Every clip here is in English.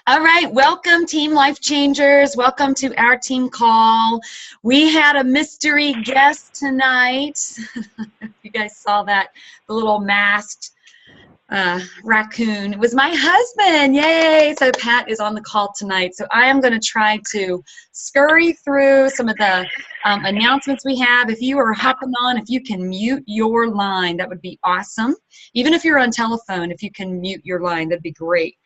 All right, welcome Team Life Changers. Welcome to our team call. We had a mystery guest tonight. You guys saw that, the little masked raccoon. It was my husband. Yay! So Pat is on the call tonight. So I am going to try to scurry through some of the announcements we have. If you are hopping on, if you can mute your line, that would be awesome. Even if you're on telephone, if you can mute your line, that'd be great.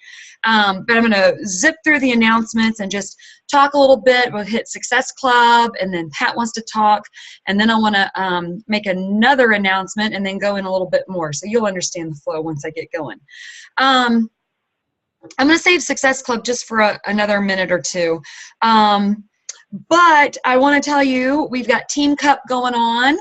But I'm going to zip through the announcements and just talk a little bit. We'll hit Success Club, and then Pat wants to talk, and then I want to make another announcement and then go in a little bit more, so you'll understand the flow once I get going. I'm going to save Success Club just for another minute or two. But I want to tell you, we've got Team Cup going on,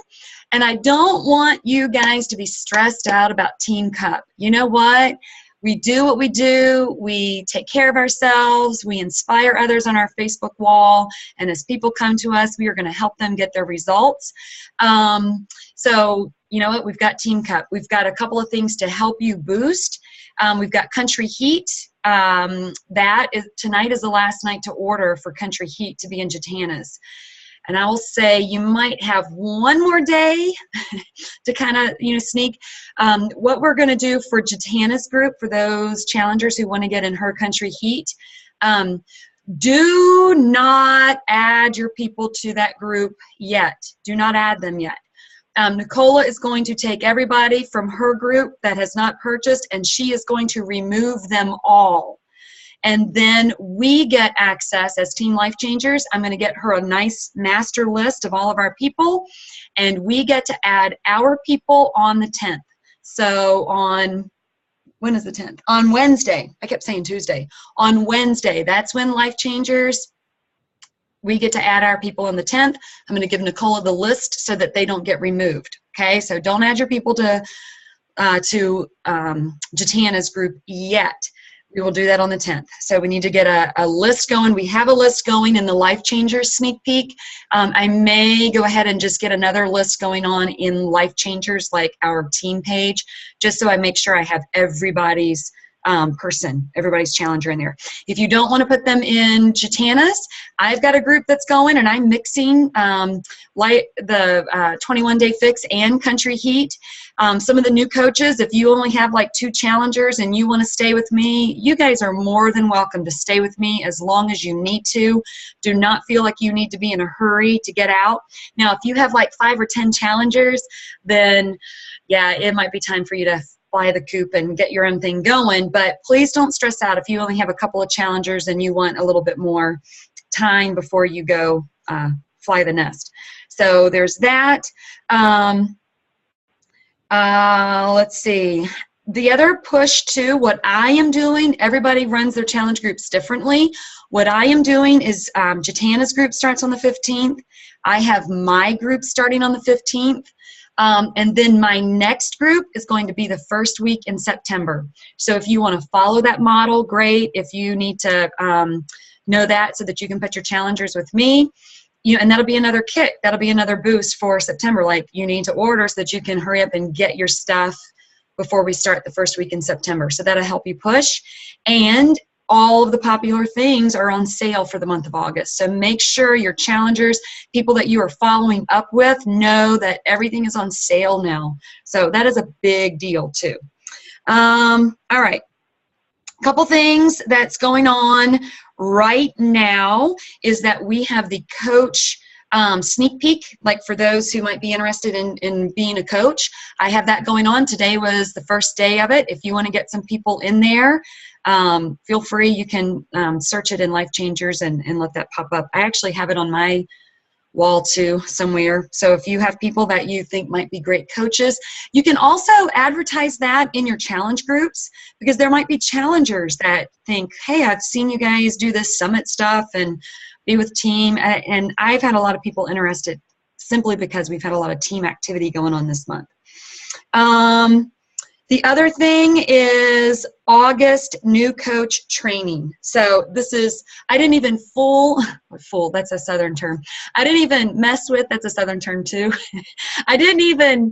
and I don't want you guys to be stressed out about Team Cup. You know what? We do what we do, we take care of ourselves, we inspire others on our Facebook wall, and as people come to us, we are going to help them get their results. So, you know what, we've got Team Cup. We've got a couple of things to help you boost. We've got Country Heat. Tonight is the last night to order for Country Heat to be in Jatanas. And I will say you might have one more day to kind of, sneak. What we're going to do for Jatana's group, for those challengers who want to get in her Country Heat, do not add your people to that group yet. Do not add them yet. Nicola is going to take everybody from her group that has not purchased, and she is going to remove them all. And then we get access as Team Life Changers. I'm going to get her a nice master list of all of our people, and we get to add our people on the 10th. So when is the 10th? On Wednesday. I kept saying Tuesday. On Wednesday, that's when Life Changers, we get to add our people on the 10th. I'm going to give Nicola the list so that they don't get removed. Okay, so don't add your people to Jatana's group yet. We will do that on the 10th. So we need to get a list going. We have a list going in the Life Changers sneak peek. I may go ahead and just get another list going on in Life Changers, like our team page, just so I make sure I have everybody's everybody's challenger in there. If you don't want to put them in Jatanas, I've got a group that's going, and I'm mixing the 21-day fix and Country Heat. Some of the new coaches, if you only have like 2 challengers and you want to stay with me, you guys are more than welcome to stay with me as long as you need to. Do not feel like you need to be in a hurry to get out. Now, if you have like 5 or 10 challengers, then yeah, it might be time for you to fly the coop and get your own thing going, but please don't stress out if you only have a couple of challengers and you want a little bit more time before you go fly the nest. So there's that. Let's see. The other push to what I am doing, everybody runs their challenge groups differently. What I am doing is Jatana's group starts on the 15th. I have my group starting on the 15th. And then my next group is going to be the first week in September. So if you want to follow that model, great. If you need to know that so that you can put your challengers with me, and that'll be another kick. That'll be another boost for September. Like, you need to order so that you can hurry up and get your stuff before we start the first week in September. So that'll help you push. And all of the popular things are on sale for the month of August. So make sure your challengers, people that you are following up with, know that everything is on sale now. So that is a big deal too. All right. A couple things that's going on right now is that we have the coach sneak peek, like for those who might be interested in being a coach. I have that going on. Today was the first day of it. If you want to get some people in there, feel free. You can search it in Life Changers and let that pop up. I actually have it on my wall too somewhere. So if you have people that you think might be great coaches, you can also advertise that in your challenge groups, because there might be challengers that think, hey, I've seen you guys do this summit stuff and be with team. And I've had a lot of people interested simply because we've had a lot of team activity going on this month. The other thing is August new coach training. So this is, I didn't even fool, that's a Southern term. I didn't even mess with, that's a Southern term too. I didn't even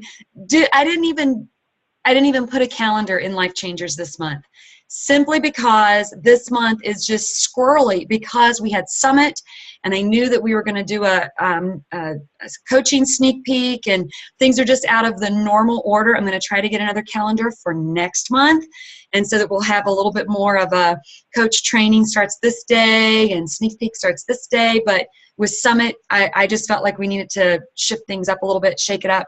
put a calendar in Life Changers this month. simply because this month is just squirrely because we had Summit, and I knew that we were going to do a coaching sneak peek, and things are just out of the normal order. I'm going to try to get another calendar for next month, and so that we'll have a little bit more of a coach training starts this day and sneak peek starts this day. But with Summit, I just felt like we needed to shift things up a little bit, shake it up.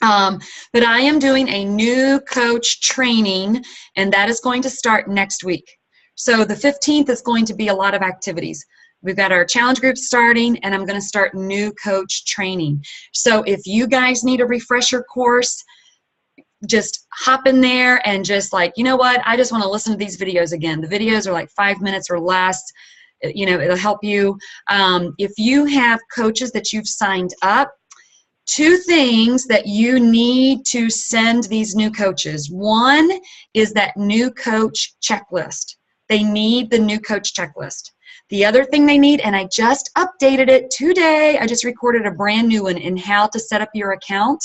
But I am doing a new coach training, and that is going to start next week. So the 15th is going to be a lot of activities. We've got our challenge group starting, and I'm going to start new coach training. So if you guys need a refresher course, just hop in there and just like, you know what, I just want to listen to these videos again. The videos are like 5 minutes or less. You know, it'll help you. If you have coaches that you've signed up, 2 things that you need to send these new coaches. One is that new coach checklist. They need the new coach checklist. The other thing they need, and I just updated it today, I just recorded a brand new one in how to set up your account.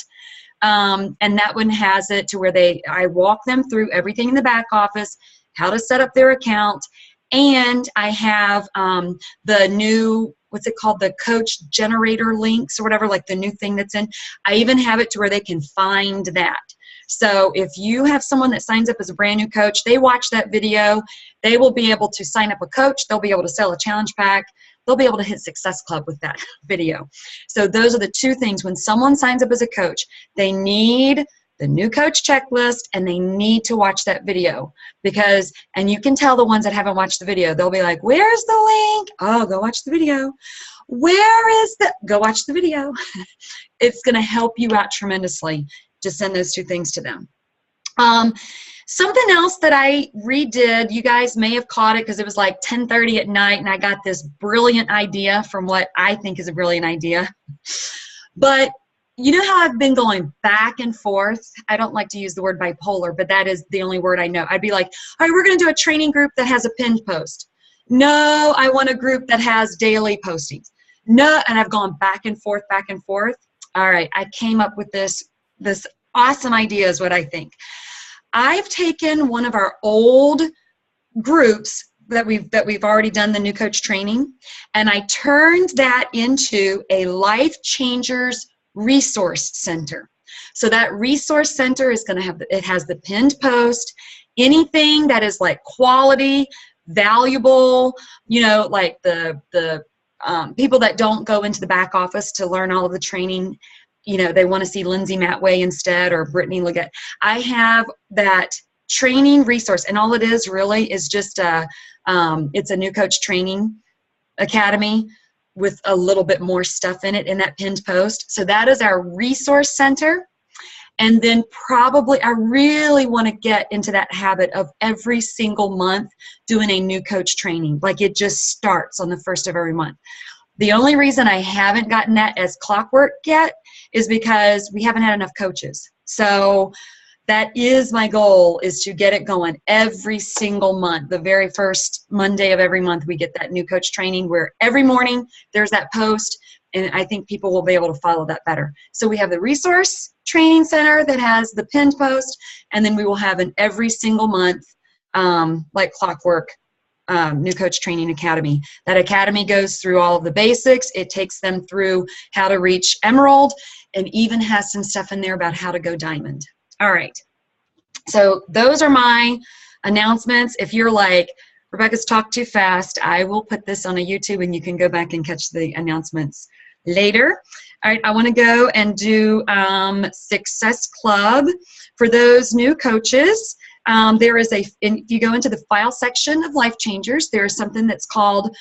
And that one has it to where I walk them through everything in the back office, how to set up their account, and I have the new, what's it called, the coach generator links or whatever, like the new thing that's in. I even have it to where they can find that. So if you have someone that signs up as a brand new coach, they watch that video, they will be able to sign up a coach, they'll be able to sell a challenge pack, they'll be able to hit Success Club with that video. So those are the 2 things. When someone signs up as a coach, they need the new coach checklist and they need to watch that video, because, and you can tell the ones that haven't watched the video, they'll be like, where's the link? Oh, go watch the video. Where is the, go watch the video. It's going to help you out tremendously. Just send those 2 things to them. Something else that I redid, you guys may have caught it because it was like 10:30 at night and I got this brilliant idea from what I think is a brilliant idea. But you know how I've been going back and forth? I don't like to use the word bipolar, but that is the only word I know. I'd be like, all right, we're going to do a training group that has a pinned post. No, I want a group that has daily postings. No, and I've gone back and forth, back and forth. All right, I came up with this awesome idea is what I think. I've taken one of our old groups that we've already done the new coach training, and I turned that into a Life Changers Resource Center. So that resource center is going to have, it has the pinned post, anything that is like quality, valuable, you know, like the people that don't go into the back office to learn all of the training, you know, they want to see Lindsay Matway instead, or Brittany Leggett. I have that training resource, and all it is really is just it's a new coach training academy with a little bit more stuff in it in that pinned post. So that is our resource center. And then probably I really want to get into that habit of every single month doing a new coach training. Like it just starts on the 1st of every month. The only reason I haven't gotten that as clockwork yet is because we haven't had enough coaches. So that is my goal, is to get it going every single month. The very first Monday of every month, we get that new coach training where every morning there's that post, and I think people will be able to follow that better. So we have the resource training center that has the pinned post, and then we will have an every single month, like clockwork, new coach training academy. That academy goes through all of the basics. It takes them through how to reach Emerald, and even has some stuff in there about how to go Diamond. All right, so those are my announcements. If you're like, Rebecca's talked too fast, I will put this on a YouTube and you can go back and catch the announcements later. All right, I want to go and do Success Club. For those new coaches, there is if you go into the file section of Life Changers, there is something that's called,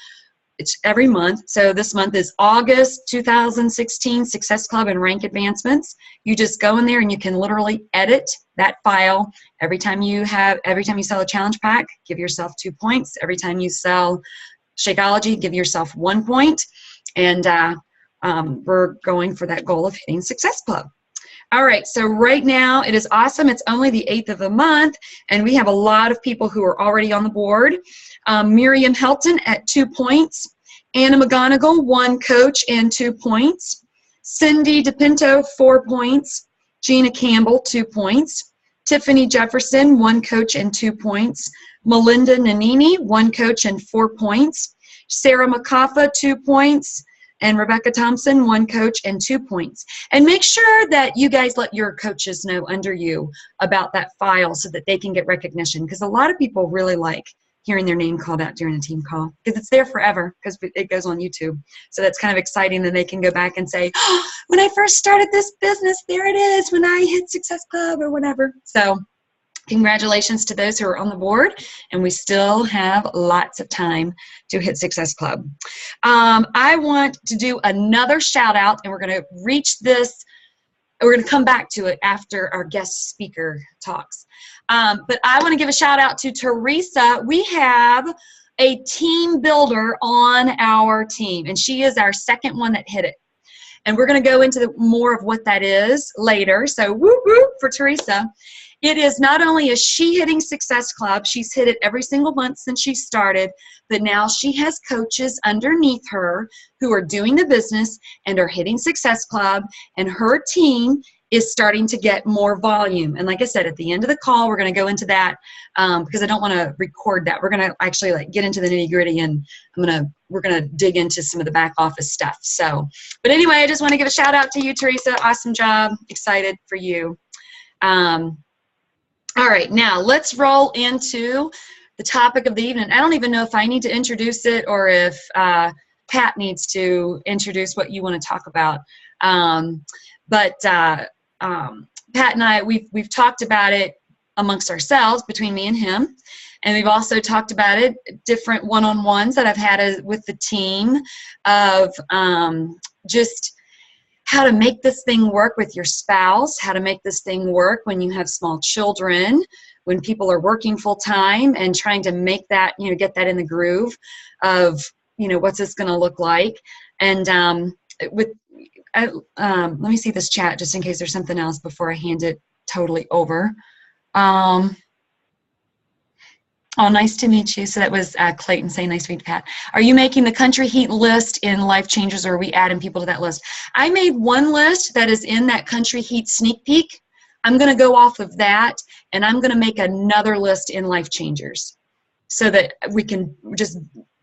it's every month. So this month is August 2016 Success Club and Rank Advancements. You just go in there and you can literally edit that file. Every time you sell a challenge pack, give yourself 2 points. Every time you sell Shakeology, give yourself 1 point. And we're going for that goal of hitting Success Club. All right, so right now it is awesome. It's only the 8th of the month, and we have a lot of people who are already on the board. Miriam Helton at 2 points. Anna McGonigal, 1 coach and 2 points. Cindy DePinto, 4 points. Gina Campbell, 2 points. Tiffany Jefferson, 1 coach and 2 points. Melinda Nanini, 1 coach and 4 points. Sarah McCaffa, 2 points. And Rebecca Thompson, 1 coach and 2 points. And make sure that you guys let your coaches know under you about that file so that they can get recognition, because a lot of people really like hearing their name called out during a team call, because it's there forever, because it goes on YouTube. So that's kind of exciting that they can go back and say, oh, when I first started this business, there it is, when I hit Success Club or whatever. So congratulations to those who are on the board, and we still have lots of time to hit Success Club. I want to do another shout out, and we're going to reach this, we're going to come back to it after our guest speaker talks. But I want to give a shout out to Teresa. We have a team builder on our team, and she is our second one that hit it. And we're going to go into more of what that is later. So whoop, whoop for Teresa. It is not only is she hitting Success Club, she's hit it every single month since she started, but now she has coaches underneath her who are doing the business and are hitting Success Club, and her team is starting to get more volume. And like I said, at the end of the call, we're going to go into that because I don't want to record that. We're going to actually get into the nitty gritty, and we're going to dig into some of the back office stuff. So, but anyway, I just want to give a shout out to you, Teresa. Awesome job. Excited for you. All right, now let's roll into the topic of the evening. I don't even know if I need to introduce it or if Pat needs to introduce what you want to talk about. Pat and I, we've talked about it amongst ourselves, between me and him, and we've also talked about it, different one-on-ones that I've had with the team of just how to make this thing work with your spouse, how to make this thing work when you have small children, when people are working full-time, and trying to make that, get that in the groove of, what's this going to look like. And let me see this chat just in case there's something else before I hand it totally over. Oh, nice to meet you. So that was Clayton saying, nice to meet you, Pat. Are you making the Country Heat list in Life Changers, or are we adding people to that list? I made one list that is in that Country Heat sneak peek. I'm going to go off of that, and I'm going to make another list in Life Changers so that we can just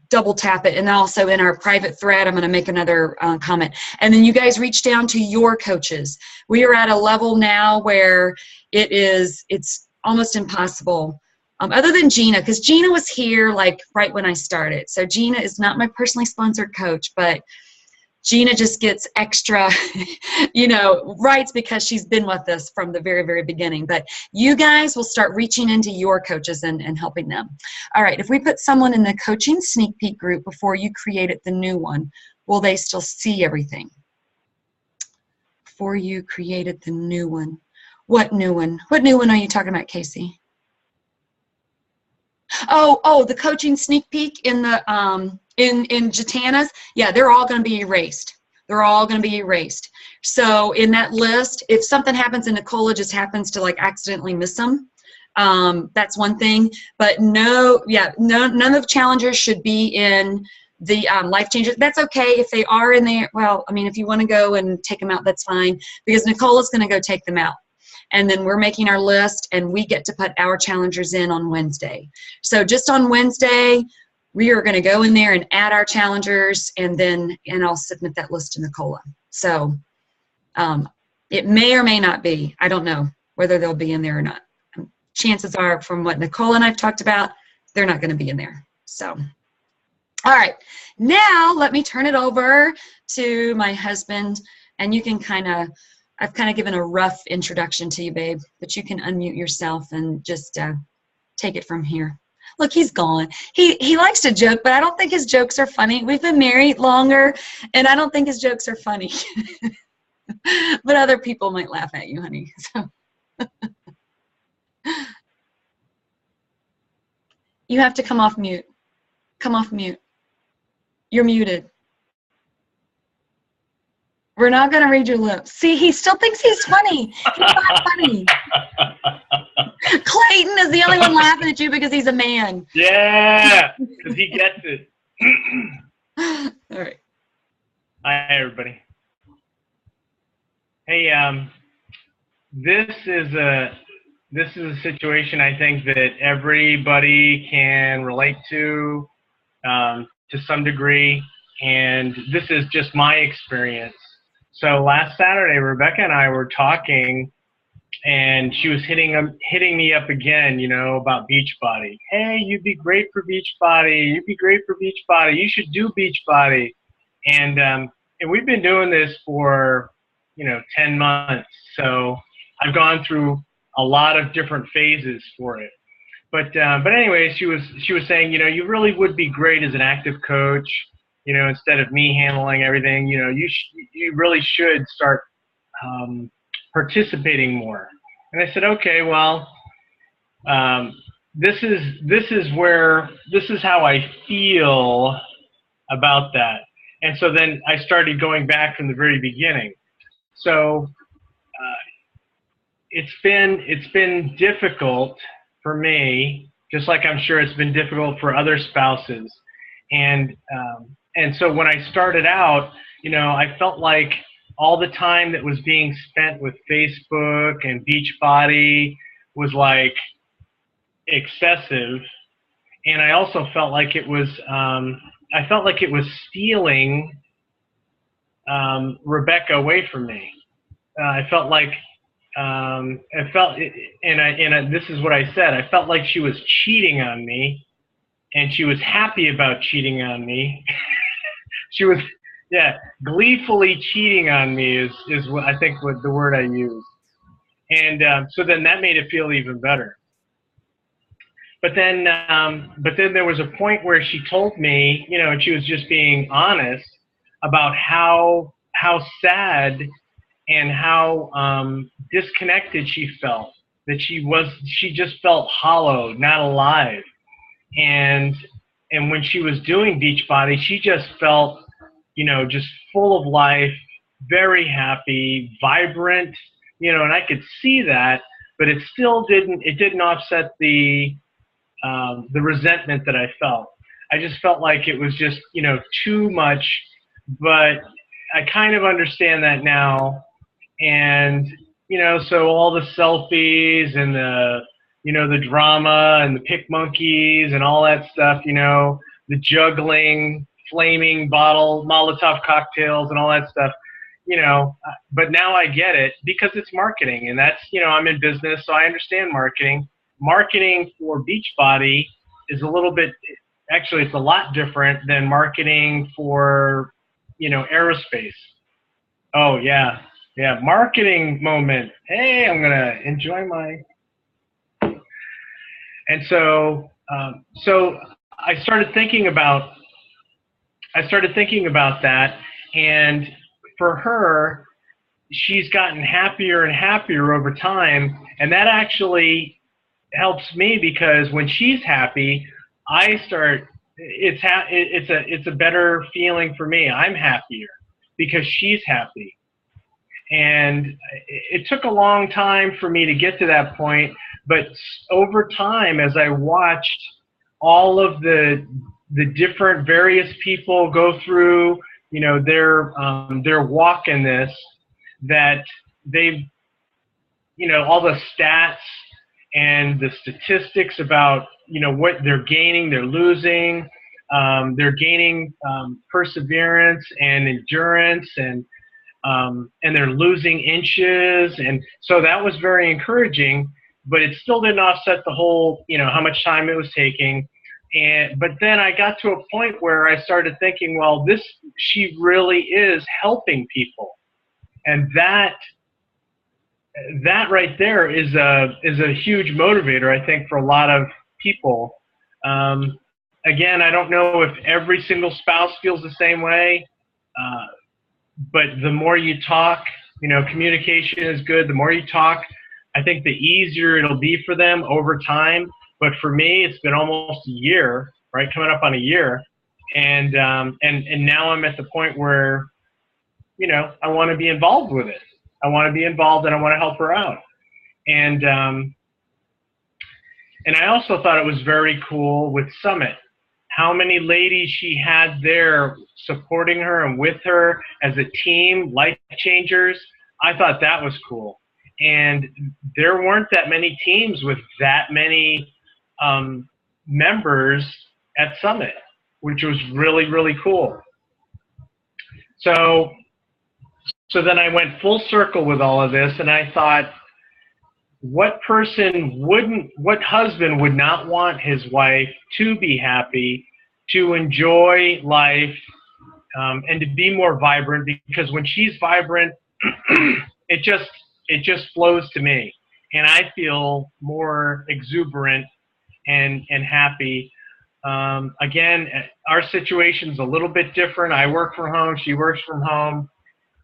double tap it. And also in our private thread, I'm going to make another comment. And then you guys reach down to your coaches. We are at a level now where it's almost impossible. Other than Gina, because Gina was here right when I started. So Gina is not my personally sponsored coach, but Gina just gets extra, rights because she's been with us from the very, very beginning. But you guys will start reaching into your coaches and helping them. All right, if we put someone in the coaching sneak peek group before you created the new one, will they still see everything? Before you created the new one. What new one? What new one are you talking about, Casey? Oh, the coaching sneak peek in the in Jatana's. Yeah, they're all going to be erased. They're all going to be erased. So in that list, if something happens and Nicola just happens to accidentally miss them, that's one thing. But none of the challengers should be in the Life Changers. That's okay if they are in there. Well, I mean, if you want to go and take them out, that's fine, because Nicola's going to go take them out. And then we're making our list, and we get to put our challengers in on Wednesday. So just on Wednesday, we are going to go in there and add our challengers, and I'll submit that list to Nicola. So it may or may not be. I don't know whether they'll be in there or not. Chances are, from what Nicola and I've talked about, they're not going to be in there. So, all right. Now let me turn it over to my husband, and you can I've kind of given a rough introduction to you, babe, but you can unmute yourself and just take it from here. Look, he's gone. He likes to joke, but I don't think his jokes are funny. We've been married longer, and I don't think his jokes are funny. But other people might laugh at you, honey. So. You have to come off mute. Come off mute. You're muted. We're not going to read your lips. See, he still thinks he's funny. He's not funny. Clayton is the only one laughing at you because he's a man. Yeah, because he gets it. All right. Hi, everybody. Hey, this is this is a situation I think that everybody can relate to some degree, and this is just my experience. So last Saturday, Rebecca and I were talking, and she was hitting me up again, about Beachbody. Hey, you'd be great for Beachbody. You'd be great for Beachbody. You should do Beachbody. And we've been doing this for 10 months. So I've gone through a lot of different phases for it. But anyway, she was saying, you really would be great as an active coach. Instead of me handling everything, you really should start participating more. And I said, okay, well, this is how I feel about that. And so then I started going back from the very beginning. So it's been difficult for me, just like I'm sure it's been difficult for other spouses. And so when I started out, I felt like all the time that was being spent with Facebook and Beachbody was like excessive. And I also felt like it was stealing Rebecca away from me. I felt like this is what I said. I felt like she was cheating on me, and she was happy about cheating on me. She was, gleefully cheating on me is what I think was the word I used. And so then that made it feel even better. But then there was a point where she told me, and she was just being honest about how sad and how disconnected she felt, that she just felt hollow, not alive. And when she was doing Beachbody, she just felt, just full of life, very happy, vibrant, and I could see that, but it still didn't offset the resentment that I felt. I just felt like it was just, too much, but I kind of understand that now. And, so all the selfies and the drama and the pick monkeys and all that stuff, the juggling, flaming bottle, Molotov cocktails and all that stuff, but now I get it because it's marketing, and that's, I'm in business, so I understand marketing. Marketing for Beachbody is a little bit, actually it's a lot different than marketing for, aerospace. Oh yeah. Yeah. Marketing moment. Hey, I'm going to enjoy my, and so I started thinking about that, and for her, she's gotten happier and happier over time, and that actually helps me because when she's happy, it's a better feeling for me. I'm happier because she's happy. And it took a long time for me to get to that point, but over time, as I watched all of the different various people go through, their walk in this, that they've, all the stats and the statistics about, what they're gaining, they're losing, they're gaining perseverance and endurance, and they're losing inches. And so that was very encouraging, but it still didn't offset the whole, how much time it was taking. But then I got to a point where I started thinking, well, she really is helping people. And that right there is a huge motivator, I think, for a lot of people. Again, I don't know if every single spouse feels the same way, but the more you talk, communication is good. The more you talk, I think the easier it'll be for them over time. But for me, it's been almost a year, right? Coming up on a year. And now I'm at the point where, I want to be involved with it. I want to be involved, and I want to help her out. And I also thought it was very cool with Summit, how many ladies she had there supporting her and with her as a team, life changers. I thought that was cool. and there weren't that many teams with that many members at Summit, which was really, really cool. So then I went full circle with all of this, and I thought, what husband would not want his wife to be happy, to enjoy life, and to be more vibrant? Because when she's vibrant, it just flows to me, and I feel more exuberant and happy. Again, our situation's a little bit different. I work from home, she works from home.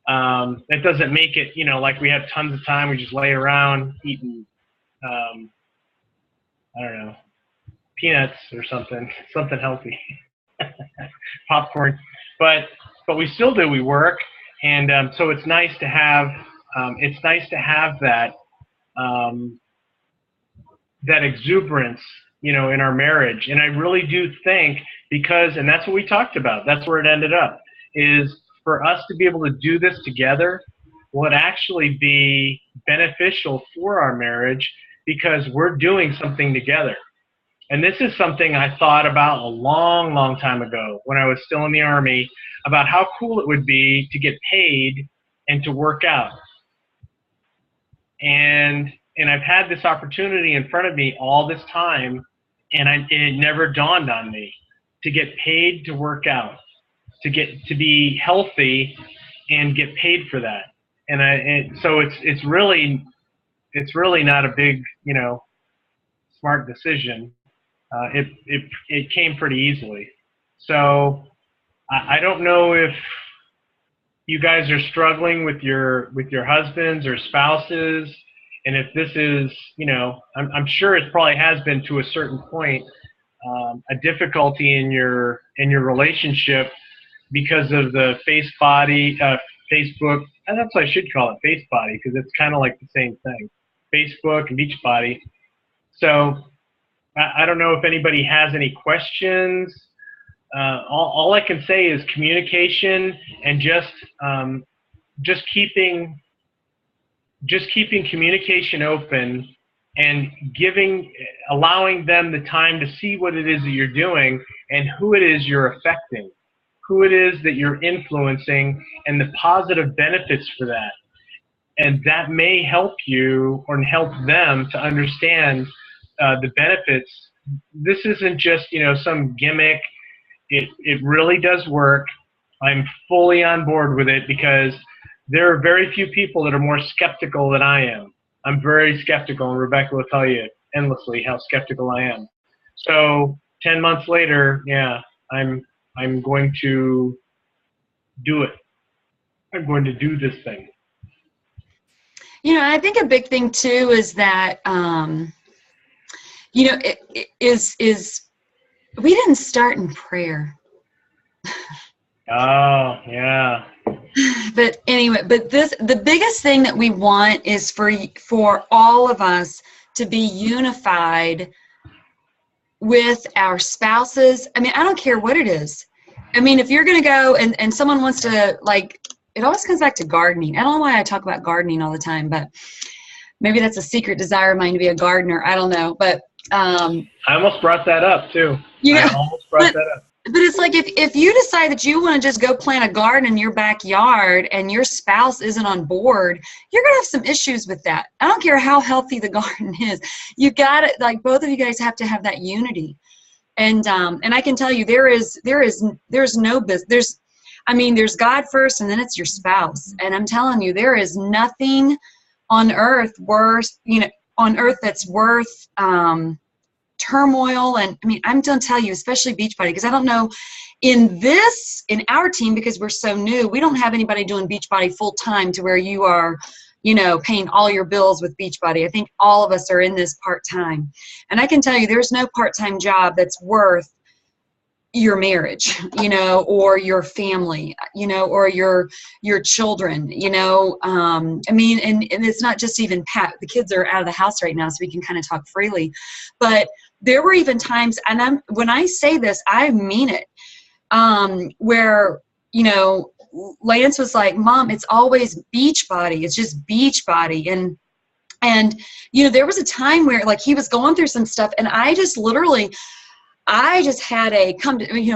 That doesn't make it, like we have tons of time. We just lay around eating, I don't know, peanuts or something healthy, popcorn. But we still do. We work, and so it's nice to have that that exuberance, in our marriage. And I really do think, and that's what we talked about. That's where it ended up, is for us to be able to do this together will actually be beneficial for our marriage, because we're doing something together. And this is something I thought about a long, long time ago when I was still in the Army, about how cool it would be to get paid and to work out. And I've had this opportunity in front of me all this time, and it never dawned on me to get paid to work out, to be healthy and get paid for that. So it's really not a big, smart decision. It came pretty easily. So I don't know if you guys are struggling with your husbands or spouses, and if this is, I'm sure it probably has been to a certain point, a difficulty in your relationship because of the Facebook, and that's what I should call it, face body, because it's kind of like the same thing, Facebook and Beachbody. So I don't know if anybody has any questions. All I can say is communication, and just keeping communication open, and allowing them the time to see what it is that you're doing and who it is you're affecting, who it is that you're influencing, and the positive benefits for that. And that may help you or help them to understand the benefits. This isn't just, some gimmick. It really does work. I'm fully on board with it, because there are very few people that are more skeptical than I am. I'm very skeptical, and Rebecca will tell you endlessly how skeptical I am. So 10 months later, yeah, I'm going to do it. I'm going to do this thing. I think a big thing too is that, is we didn't start in prayer. Oh, yeah. But anyway, the biggest thing that we want is for all of us to be unified with our spouses. I mean, I don't care what it is. I mean, if you're going to go and someone wants to, it always comes back to gardening. I don't know why I talk about gardening all the time, but maybe that's a secret desire of mine to be a gardener. I don't know, but I almost brought that up too. I almost brought that up. But it's like if you decide that you want to just go plant a garden in your backyard and your spouse isn't on board, you're going to have some issues with that. I don't care how healthy the garden is. You got it. Both of you guys have to have that unity. And I can tell you there's no business. There's God first, and then it's your spouse. And I'm telling you, there is nothing on earth that's worth turmoil. And I'm going to tell you, especially Beachbody, because I don't know in our team, because we're so new, we don't have anybody doing Beachbody full time to where you are, paying all your bills with Beachbody. I think all of us are in this part-time. And I can tell you there's no part-time job that's worth your marriage, or your family, or your children, and it's not just even Pat. The kids are out of the house right now, so we can kind of talk freely. But there were even times, and when I say this, I mean it, where, Lance was like, Mom, it's always Beachbody. It's just Beachbody. And And, there was a time where like he was going through some stuff, and I just had a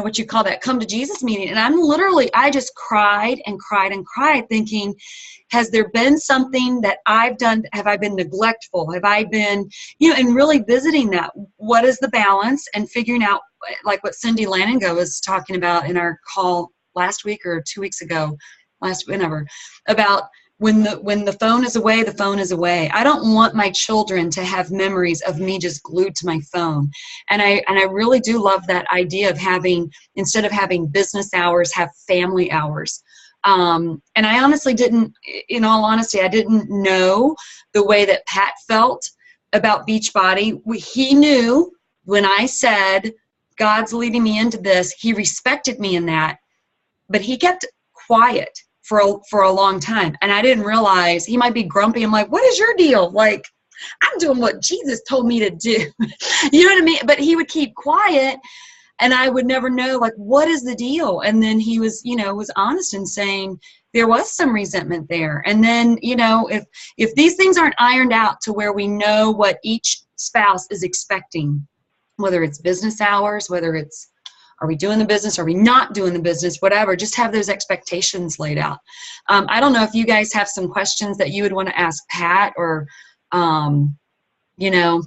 what you call that, come to Jesus meeting. And I just cried and cried and cried thinking, has there been something that I've done? Have I been neglectful? Have I been, and really visiting that, what is the balance, and figuring out like what Cindy Lanningo was talking about in our call last week or 2 weeks ago, whenever, about when the phone is away, the phone is away. I don't want my children to have memories of me just glued to my phone. And I really do love that idea of having, instead of having business hours, have family hours. And I honestly didn't, in all honesty, I didn't know the way that Pat felt about Beachbody. He knew when I said, God's leading me into this, he respected me in that, but he kept quiet for a long time. And I didn't realize he might be grumpy. I'm like, what is your deal? Like, I'm doing what Jesus told me to do. You know what I mean? But he would keep quiet, and I would never know, like, what is the deal? And then he was, was honest in saying there was some resentment there. And then, if these things aren't ironed out to where we know what each spouse is expecting, whether it's business hours, whether it's, are we doing the business? Are we not doing the business? Whatever, just have those expectations laid out. I don't know if you guys have some questions that you would want to ask Pat, or, Melinda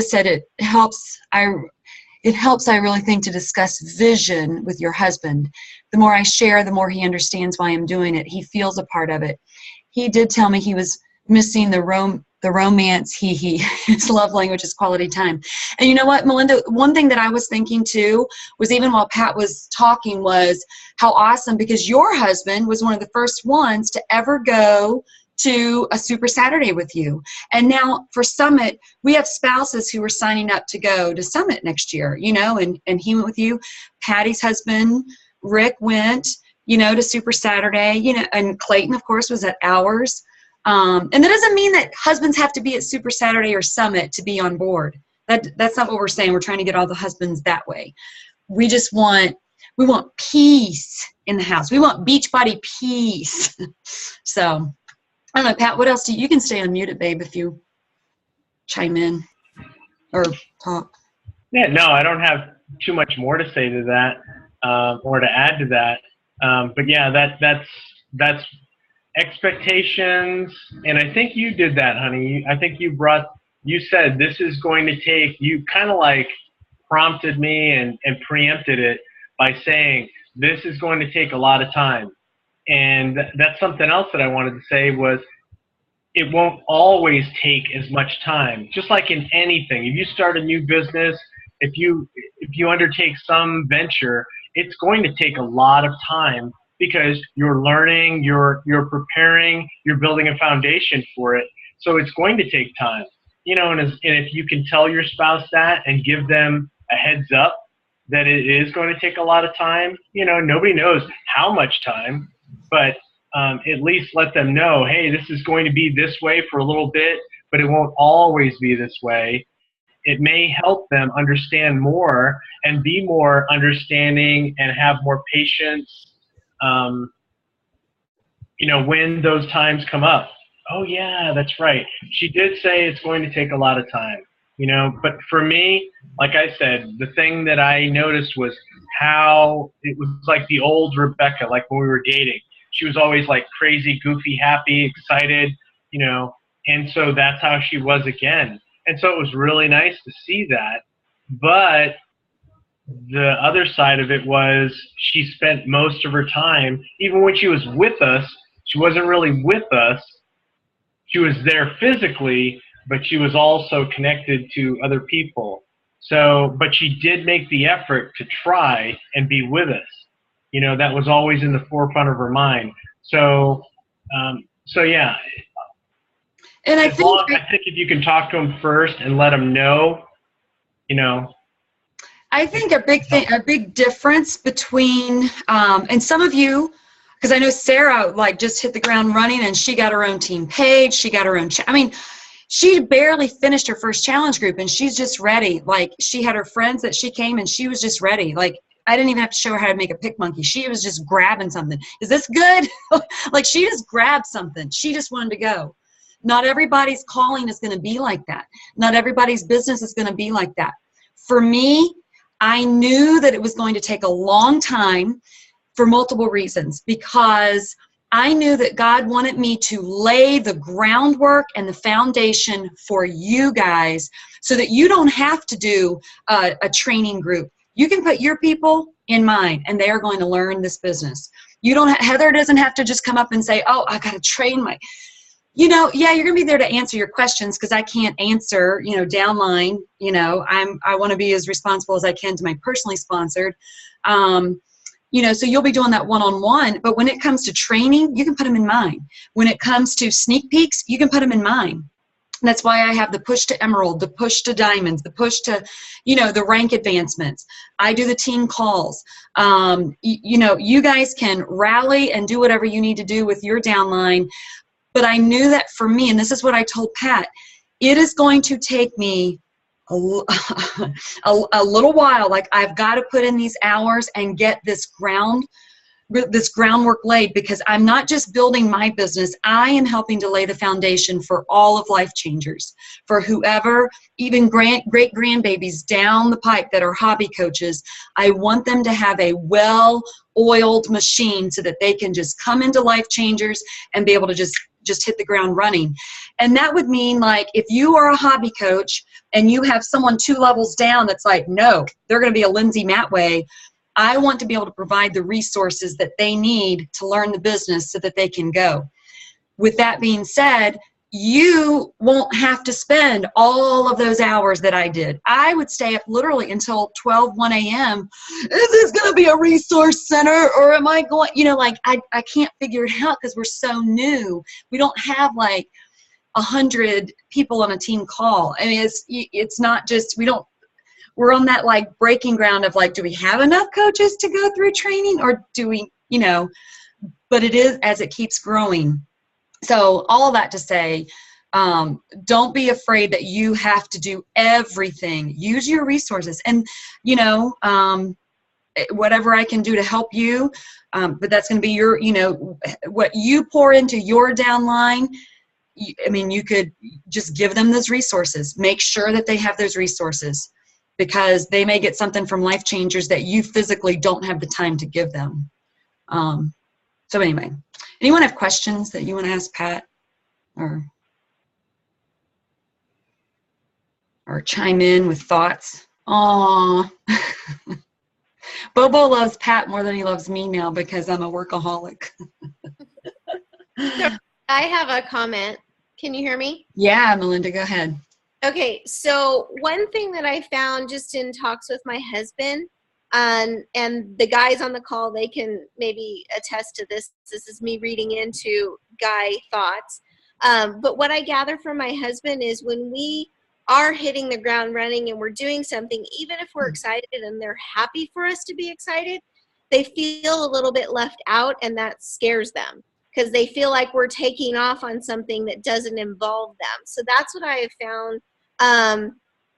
said it helps, I really think, to discuss vision with your husband. The more I share, the more he understands why I'm doing it. He feels a part of it. He did tell me he was missing the romance. His love language is quality time. And you know what, Melinda, one thing that I was thinking too was, even while Pat was talking, was how awesome, because your husband was one of the first ones to ever go to a Super Saturday with you. And now for Summit, we have spouses who are signing up to go to Summit next year, and he went with you. Patty's husband, Rick, went, to Super Saturday, and Clayton, of course, was at ours. And that doesn't mean that husbands have to be at Super Saturday or Summit to be on board. That's not what we're saying. We're trying to get all the husbands that way. We want peace in the house. We want Beachbody peace. So, I don't know, Pat, what else you can stay unmuted, babe, if you chime in or talk. Yeah, no, I don't have too much more to say to that, or to add to that. But yeah, that's expectations. And I think you did that, honey. I think you said this is going to take, you kind of like prompted me and preempted it by saying this is going to take a lot of time. And that's something else that I wanted to say was, it won't always take as much time. Just like in anything, if you start a new business, if you undertake some venture, it's going to take a lot of time, because you're learning, you're preparing, you're building a foundation for it. So it's going to take time, and if you can tell your spouse that and give them a heads up that it is going to take a lot of time, nobody knows how much time, but at least let them know, hey, this is going to be this way for a little bit, but it won't always be this way. It may help them understand more and be more understanding and have more patience, when those times come up. Oh yeah, that's right. She did say it's going to take a lot of time, but for me, like I said, the thing that I noticed was how it was like the old Rebecca, like when we were dating. She was always like crazy, goofy, happy, excited, and so that's how she was again. And so it was really nice to see that. But the other side of it was, she spent most of her time, even when she was with us, she wasn't really with us. She was there physically, but she was also connected to other people. So, but she did make the effort to try and be with us. That was always in the forefront of her mind. So yeah. And I think if you can talk to them first and let them know, I think a big difference between, and some of you, because I know Sarah just hit the ground running, and she got her own team page, she got her own, she barely finished her first challenge group, and she's just ready. She had her friends that she came, and she was just ready. I didn't even have to show her how to make a pick monkey. She was just grabbing something. Is this good? She just grabbed something. She just wanted to go. Not everybody's calling is going to be like that. Not everybody's business is going to be like that. For me, I knew that it was going to take a long time for multiple reasons, because I knew that God wanted me to lay the groundwork and the foundation for you guys so that you don't have to do a training group. You can put your people in mine and they are going to learn this business. You don't, Heather doesn't have to just come up and say, oh, I got to train my, you know, yeah, you're going to be there to answer your questions because I can't answer, you know, downline, you know, I want to be as responsible as I can to my personally sponsored. You know, so you'll be doing that one-on-one, but when it comes to training, you can put them in mine. When it comes to sneak peeks, you can put them in mine. And that's why I have the push to emerald, the push to diamonds, the push to, you know, the rank advancements. I do the team calls. You know, you guys can rally and do whatever you need to do with your downline. But I knew that for me, and this is what I told Pat, it is going to take me a little while. Like, I've got to put in these hours and get this groundwork laid, because I'm not just building my business. I am helping to lay the foundation for all of Life Changers, for whoever, even great grandbabies down the pipe that are hobby coaches. I want them to have a well-oiled machine so that they can just come into Life Changers and be able to just hit the ground running. And that would mean, like, if you are a hobby coach and you have someone 2 levels down that's like, no, they're going to be a Lindsay Matway, I want to be able to provide the resources that they need to learn the business so that they can go. With that being said, you won't have to spend all of those hours that I did. I would stay up literally until 1 a.m. Is this going to be a resource center, or am I going, you know, like, I can't figure it out because we're so new. We don't have like 100 people on a team call. I mean, it's not just, we're on that like breaking ground of like, do we have enough coaches to go through training, or do we, you know, but it is as it keeps growing. So all of that to say, don't be afraid that you have to do everything. Use your resources, and, you know, whatever I can do to help you, but that's going to be your, you know, what you pour into your downline. I mean, you could just give them those resources. Make sure that they have those resources, because they may get something from Life Changers that you physically don't have the time to give them. So anyway, anyone have questions that you want to ask Pat, or chime in with thoughts? Aw. Bobo loves Pat more than he loves me now because I'm a workaholic. So I have a comment. Can you hear me? Yeah, Melinda, go ahead. Okay, so one thing that I found just in talks with my husband, and the guys on the call, they can maybe attest to this. This is me reading into guy thoughts. But what I gather from my husband is when we are hitting the ground running and we're doing something, even if we're excited and they're happy for us to be excited, they feel a little bit left out, and that scares them because they feel like we're taking off on something that doesn't involve them. So that's what I have found.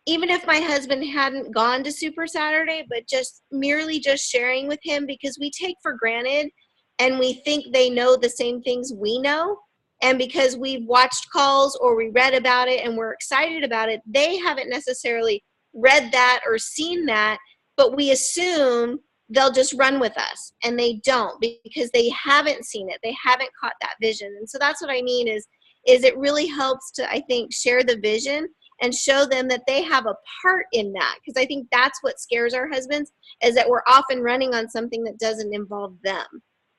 Even if my husband hadn't gone to Super Saturday, but just merely just sharing with him, because we take for granted and we think they know the same things we know. And because we've watched calls or we read about it and we're excited about it, they haven't necessarily read that or seen that, but we assume they'll just run with us, and they don't, because they haven't seen it. They haven't caught that vision. And so that's what I mean is it really helps to, I think, share the vision and show them that they have a part in that. Because I think that's what scares our husbands, is that we're often running on something that doesn't involve them.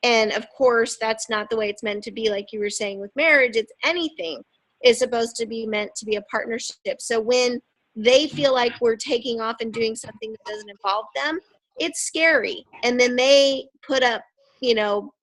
And of course, that's not the way it's meant to be. Like you were saying with marriage, it's anything is supposed to be meant to be a partnership. So when they feel like we're taking off and doing something that doesn't involve them, it's scary. And then they put up, you know,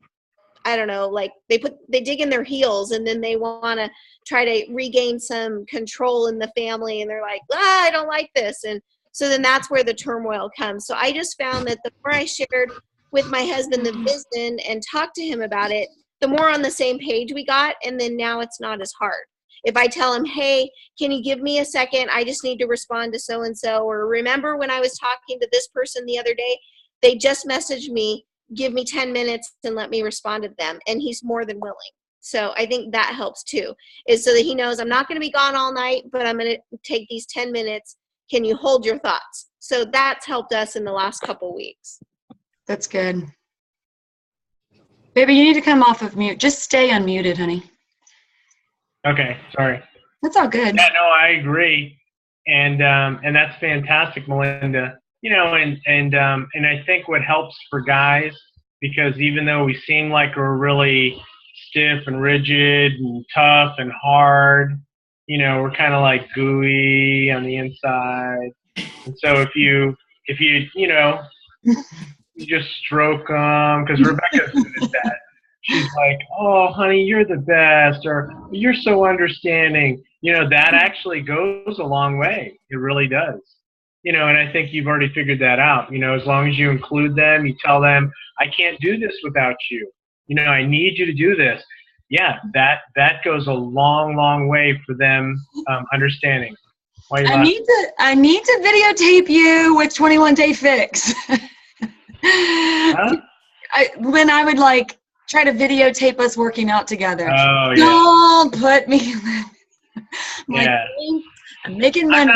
I don't know, like they dig in their heels, and then they want to try to regain some control in the family, and they're like, I don't like this. And so then that's where the turmoil comes. So I just found that the more I shared with my husband the vision and talked to him about it, the more on the same page we got. And then now it's not as hard. If I tell him, hey, can you give me a second? I just need to respond to so-and-so. Or remember when I was talking to this person the other day, they just messaged me, give me 10 minutes and let me respond to them. And he's more than willing. So I think that helps too, is so that he knows I'm not going to be gone all night, but I'm going to take these 10 minutes. Can you hold your thoughts? So that's helped us in the last couple weeks. That's good. Baby, you need to come off of mute. Just stay unmuted, honey. Okay, sorry. That's all good. Yeah, no, I agree, and that's fantastic, Melinda. You know, and I think what helps for guys, because even though we seem like we're really stiff and rigid and tough and hard, you know, we're kind of like gooey on the inside. And so if you you know, you just stroke them, because Rebecca's good at that. She's like, oh, honey, you're the best, or you're so understanding. You know, that actually goes a long way. It really does. You know, and I think you've already figured that out. You know, as long as you include them, you tell them, I can't do this without you. You know, I need you to do this. Yeah, that goes a long, long way for them understanding. Why you laughing? I need to videotape you with 21 Day Fix. Huh? When I would like try to videotape us working out together. Oh, yeah. Don't put me. Yeah. I'm making money.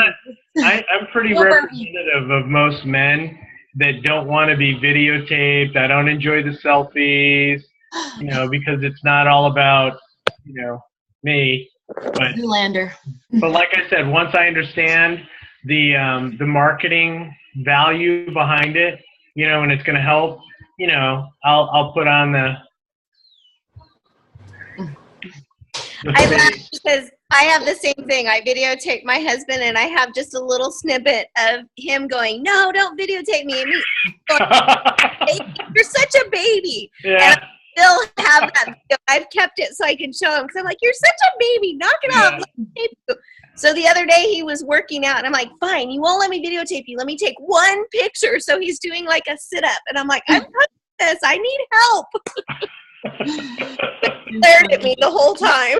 I'm pretty representative of most men that don't want to be videotaped. I don't enjoy the selfies, you know, because it's not all about, you know, me. But Lander. But like I said, once I understand the marketing value behind it, you know, and it's going to help, you know, I'll put on the I laugh because I have the same thing. I videotape my husband, and I have just a little snippet of him going, "No, don't videotape me." And me going, "You're such a baby." Yeah. And I still have that video. I've kept it so I can show him, because I'm like, "You're such a baby. Knock it off. Let me tape you." So the other day he was working out, and I'm like, "Fine, you won't let me videotape you. Let me take one picture." So he's doing like a sit-up, and I'm like, "I'm not this. I need help." Stared at me the whole time.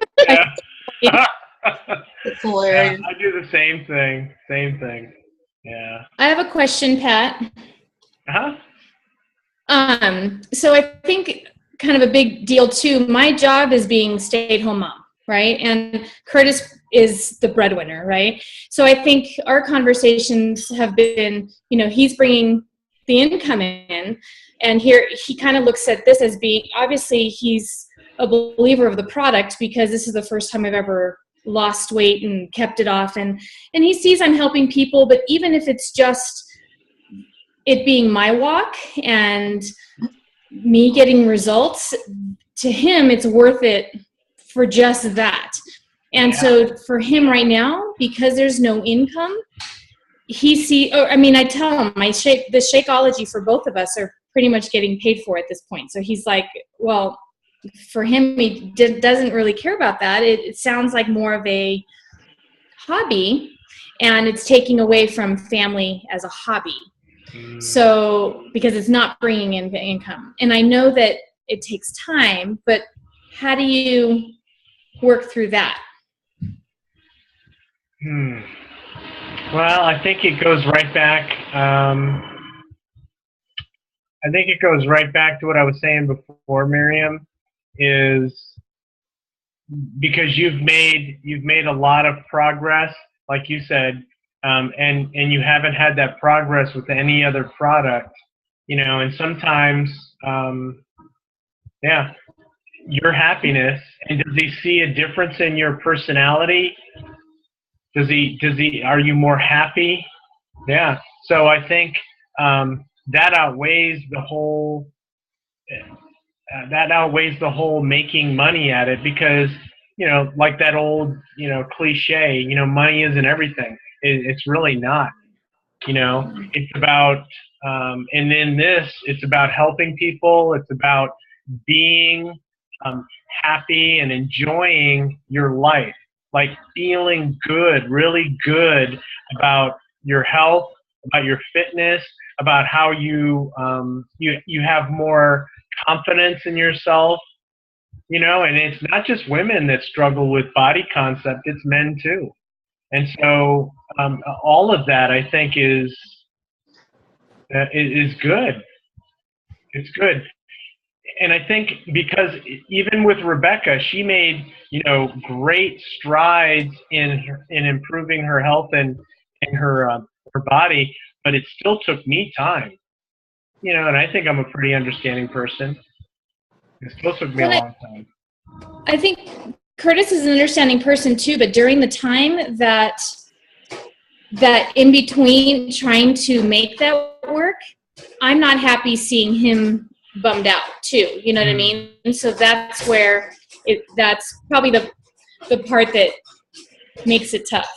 Yeah. It's hilarious. Yeah, I do the same thing. Same thing. Yeah. I have a question, Pat. Uh-huh. So I think kind of a big deal too, my job is being stay-at-home mom, right? And Curtis is the breadwinner, right? So I think our conversations have been, you know, he's bringing the income in, and here he kind of looks at this as being, obviously he's a believer of the product because this is the first time I've ever lost weight and kept it off, and he sees I'm helping people, but even if it's just it being my walk and me getting results, to him it's worth it for just that. And so for him right now, because there's no income, I tell him the Shakeology for both of us are pretty much getting paid for at this point. So he's like, well, for him, he doesn't really care about that. It sounds like more of a hobby, and it's taking away from family as a hobby. So, because it's not bringing in the income. And I know that it takes time, but how do you work through that? Well, I think it goes right back. I think it goes right back to what I was saying before, Miriam, is because you've made a lot of progress, like you said, and you haven't had that progress with any other product, you know, and sometimes, your happiness, and does he see a difference in your personality? Are you more happy? Yeah. So I think that outweighs the whole making money at it, because, you know, like that old, you know, cliche, you know, money isn't everything. It's really not. You know, it's about, and in this, it's about helping people. It's about being happy and enjoying your life, like feeling good, really good about your health, about your fitness, about how you have more confidence in yourself, you know. And it's not just women that struggle with body concept, it's men too. And so all of that, I think, is good. It's good. and I think because even with Rebecca, she made, great strides in improving her health and her body, but it still took me time. And I think I'm a pretty understanding person. It still took me a long time. I think Curtis is an understanding person too, but during the time that in between trying to make that work, I'm not happy seeing him bummed out too. You know what I mean? And so that's where that's probably the part that makes it tough.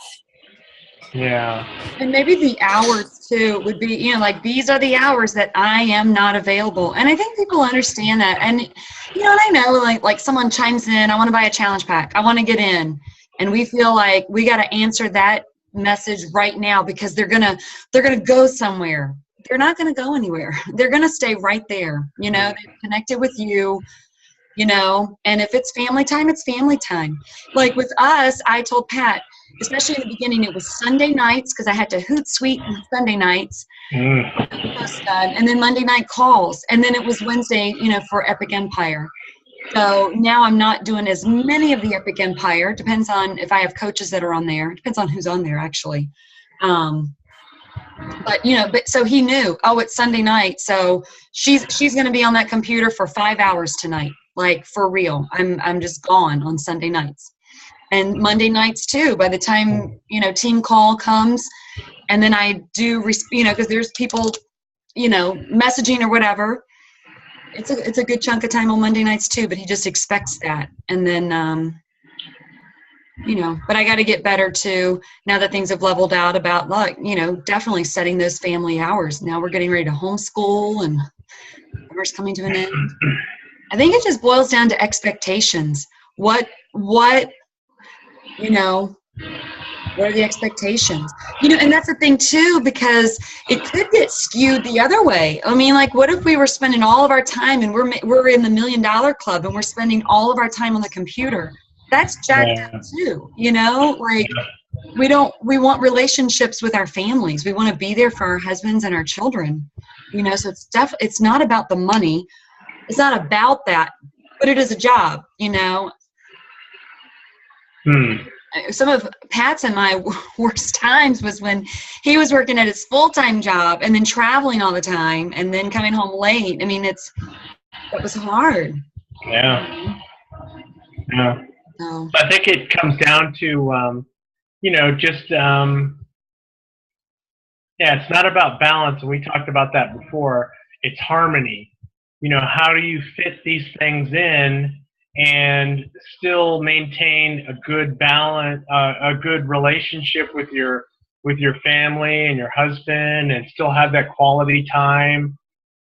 Yeah. And maybe the hours too would be, like these are the hours that I am not available. And I think people understand that. And, and I know like someone chimes in, I want to buy a challenge pack. I want to get in. And we feel like we got to answer that message right now because they're going to go somewhere. They're not going to go anywhere. They're going to stay right there. They've connected with you, and if it's family time, it's family time. Like with us, I told Pat, especially in the beginning, it was Sunday nights because I had to Hootsuite on Sunday nights. And then Monday night calls. And then it was Wednesday, for Epic Empire. So now I'm not doing as many of the Epic Empire. Depends on if I have coaches that are on there. Depends on who's on there, actually. But so he knew, it's Sunday night. So she's going to be on that computer for 5 hours tonight. Like for real. I'm just gone on Sunday nights. And Monday nights too, by the time, team call comes, and then I do, because there's people, messaging or whatever. It's a good chunk of time on Monday nights too, but he just expects that. And then, but I got to get better too, now that things have leveled out about definitely setting those family hours. Now we're getting ready to homeschool and summer's coming to an end. I think it just boils down to expectations. What are the expectations? And that's the thing too, because it could get skewed the other way. I mean, like, what if we were spending all of our time and we're in the $1 Million Club and we're spending all of our time on the computer? That's jacked up too, like we want relationships with our families. We want to be there for our husbands and our children, so it's not about the money. It's not about that, but it is a job, Some of Pat's and my worst times was when he was working at his full-time job and then traveling all the time and then coming home late. I mean, it was hard. Yeah. Yeah. So. I think it comes down to, it's not about balance. And we talked about that before. It's harmony. How do you fit these things in and still maintain a good balance, a good relationship with your family and your husband, and still have that quality time?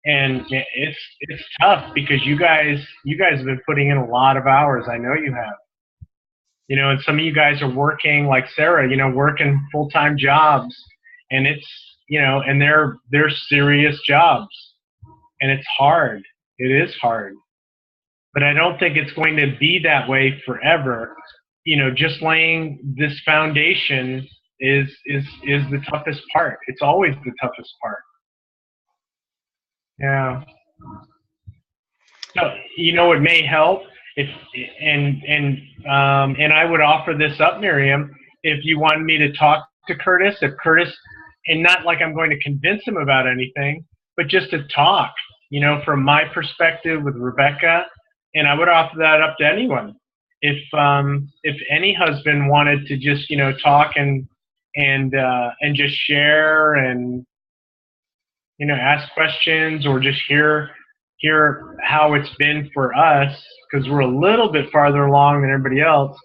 And it's tough because you guys have been putting in a lot of hours. I know you have. And some of you guys are working, like Sarah, working full-time jobs, and it's, and they're serious jobs, and it's hard. It is hard. But I don't think it's going to be that way forever. Just laying this foundation is the toughest part. It's always the toughest part. Yeah. So, it may help if, and I would offer this up, Miriam, if you wanted me to talk to Curtis, and not like I'm going to convince him about anything, but just to talk, from my perspective with Rebecca. And I would offer that up to anyone. If any husband wanted to just, talk and just share and, ask questions, or just hear how it's been for us, because we're a little bit farther along than everybody else.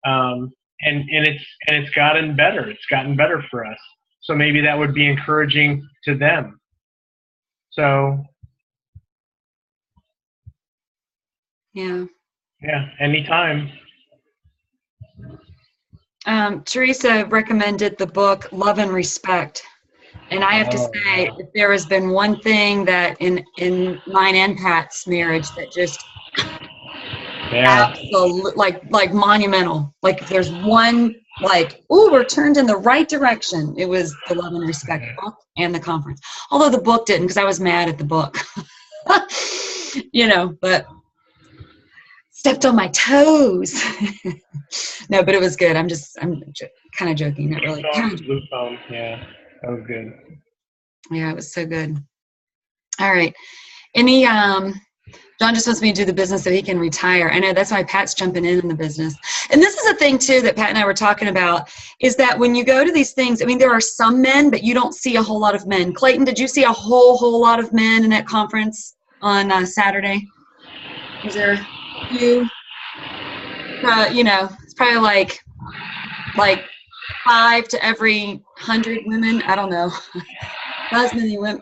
And it's gotten better. It's gotten better for us. So maybe that would be encouraging to them. So. Yeah. Yeah, anytime. Teresa recommended the book Love and Respect. And I have to say, if there has been one thing that in mine and Pat's marriage that just absolutely, like monumental. Like if there's one, we're turned in the right direction. It was the Love and Respect book and the conference. Although the book didn't, because I was mad at the book. but stepped on my toes. No, but it was good. I'm kind of joking, not really. Blue phone, yeah, that was good. Yeah, it was so good. All right. John just wants me to do the business so he can retire. I know that's why Pat's jumping in the business. And this is a thing too that Pat and I were talking about, is that when you go to these things, I mean, there are some men, but you don't see a whole lot of men. Clayton, did you see a whole lot of men in that conference on Saturday? Was there a few? It's probably like 5 to every 100 women. I don't know. Not as many women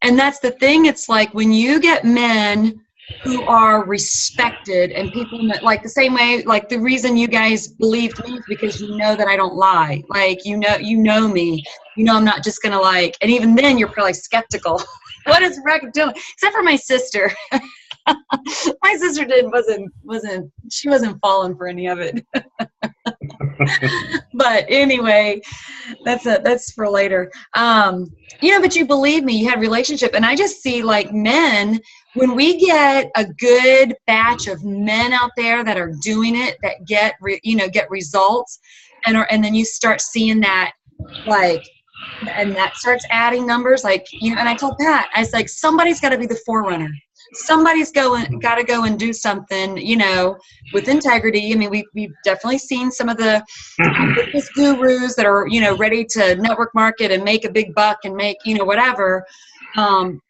and that's the thing. It's like when you get men who are respected and people like the same way, like the reason you guys believed me is because you know that I don't lie. Like, you know me, I'm not just going to and even then you're probably skeptical. What is Rick doing? Except for my sister. My sister she wasn't falling for any of it. But anyway, that's for later. But you believe me, you had a relationship, and I just see like men, when we get a good batch of men out there that are doing it, that get results, and then you start seeing that, and that starts adding numbers, and I told Pat, I was like, somebody's got to be the forerunner. Somebody's got to go and do something, with integrity. I mean, we've definitely seen some of the business gurus that are, ready to network market and make a big buck and make, whatever, and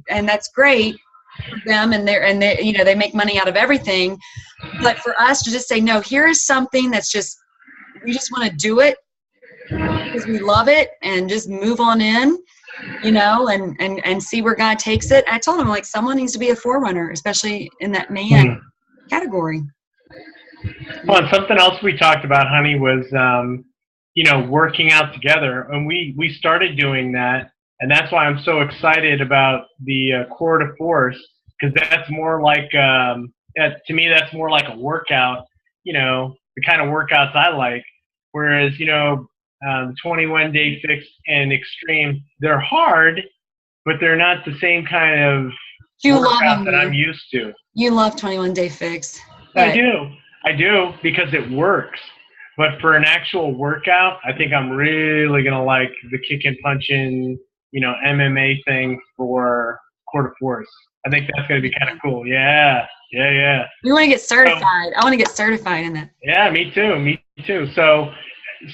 that's great for them, and they make money out of everything. But for us to just say, no, here is something that's we just want to do it because we love it and just move on in. And see where God takes it. I told him, someone needs to be a forerunner, especially in that man category. Well, and something else we talked about, honey, was, working out together. And we started doing that. And that's why I'm so excited about the Core de Force, because that's more like, to me, that's more like a workout, the kind of workouts I like. Whereas, 21-day fix and extreme, they're hard, but they're not the same kind of workout that I'm used to. You love 21-day fix. I do, because it works. But for an actual workout, I think I'm really going to like the kick and punching, MMA thing for Core de Force. I think that's going to be kind of cool. Yeah. We want to get certified. I want to get certified in that. Yeah, me too.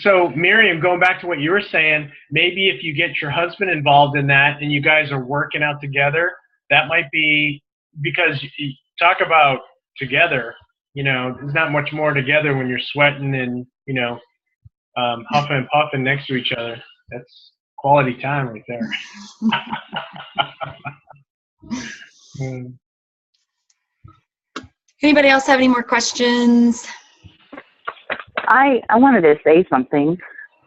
So Miriam, going back to what you were saying, maybe if you get your husband involved in that and you guys are working out together, that might be, because you talk about together, there's not much more together when you're sweating and, huffing and puffing next to each other. That's quality time right there. Anybody else have any more questions? I wanted to say something.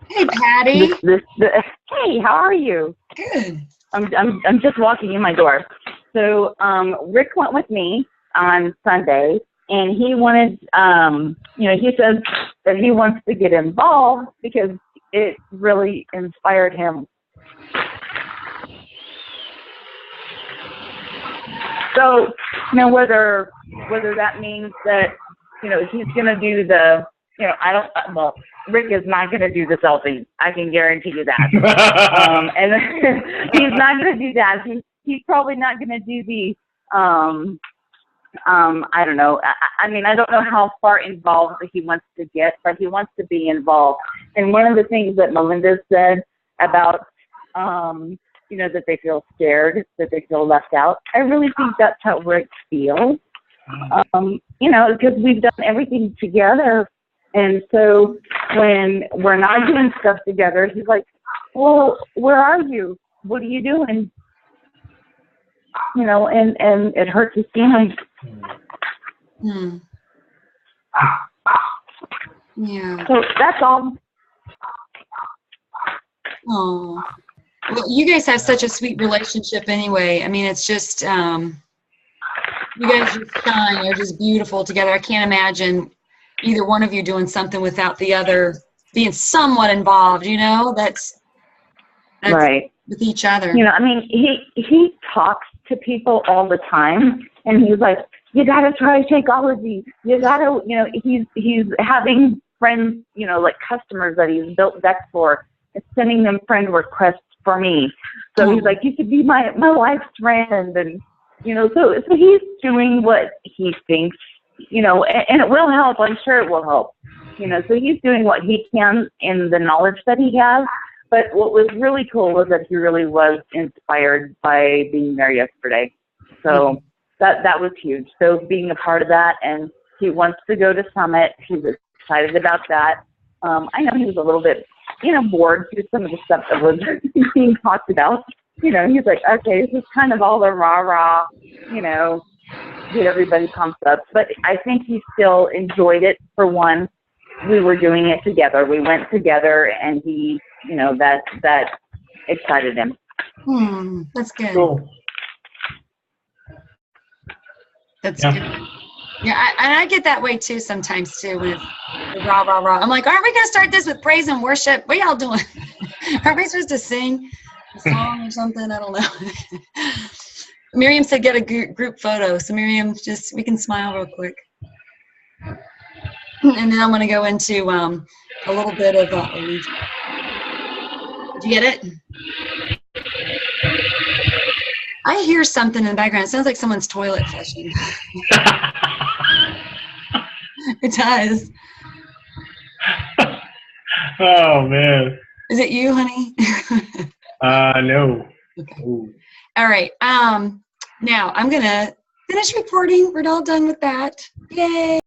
Hey, Patty. Hey, how are you? Good. I'm just walking in my door. So Rick went with me on Sunday, and he wanted, he says that he wants to get involved because it really inspired him. So, whether that means that, he's going to do the, Rick is not going to do the selfie. I can guarantee you that. And he's not going to do that. He's probably not going to do the, I don't know. I don't know how far involved he wants to get, but he wants to be involved. And one of the things that Melinda said about, that they feel scared, that they feel left out, I really think that's how Rick feels. Because we've done everything together. And so when we're not doing stuff together, he's like, well, where are you? What are you doing? And it hurts his feelings. Yeah. So that's all. Oh. Well, you guys have such a sweet relationship anyway. I mean, it's just, you guys just shine. You're just beautiful together. I can't imagine either one of you doing something without the other being somewhat involved, that's right with each other. He talks to people all the time, and he's like, you gotta try Shakeology. You gotta, you know, he's having friends, you know, like customers that he's built decks for, and sending them friend requests for me. So he's like, you could be my wife's friend, and you know, so he's doing what he thinks, you know, and it will help. I'm sure it will help. You know, so he's doing what he can in the knowledge that he has. But what was really cool was that he really was inspired by being there yesterday. So that was huge. So being a part of that, and he wants to go to Summit. He's excited about that. I know he was a little bit, you know, bored through some of the stuff that was being talked about. You know, he's like, okay, this is kind of all the rah-rah, you know, get everybody pumped up. But I think he still enjoyed it. For one, we were doing it together. We went together, and he, you know, that excited him. That's good. Cool. That's Yeah. good. Yeah, I get that way too sometimes too with the rah, rah, rah. I'm like, aren't we going to start this with praise and worship? What y'all doing? Aren't we supposed to sing a song or something? I don't know. Miriam said get a group photo. So Miriam, just, we can smile real quick. And then I'm going to go into a little bit of allegiance. Did you get it? I hear something in the background. It sounds like someone's toilet flushing. It does. Oh man. Is it you, honey? No. Okay. Ooh. All right. Now I'm going to finish reporting. We're all done with that. Yay.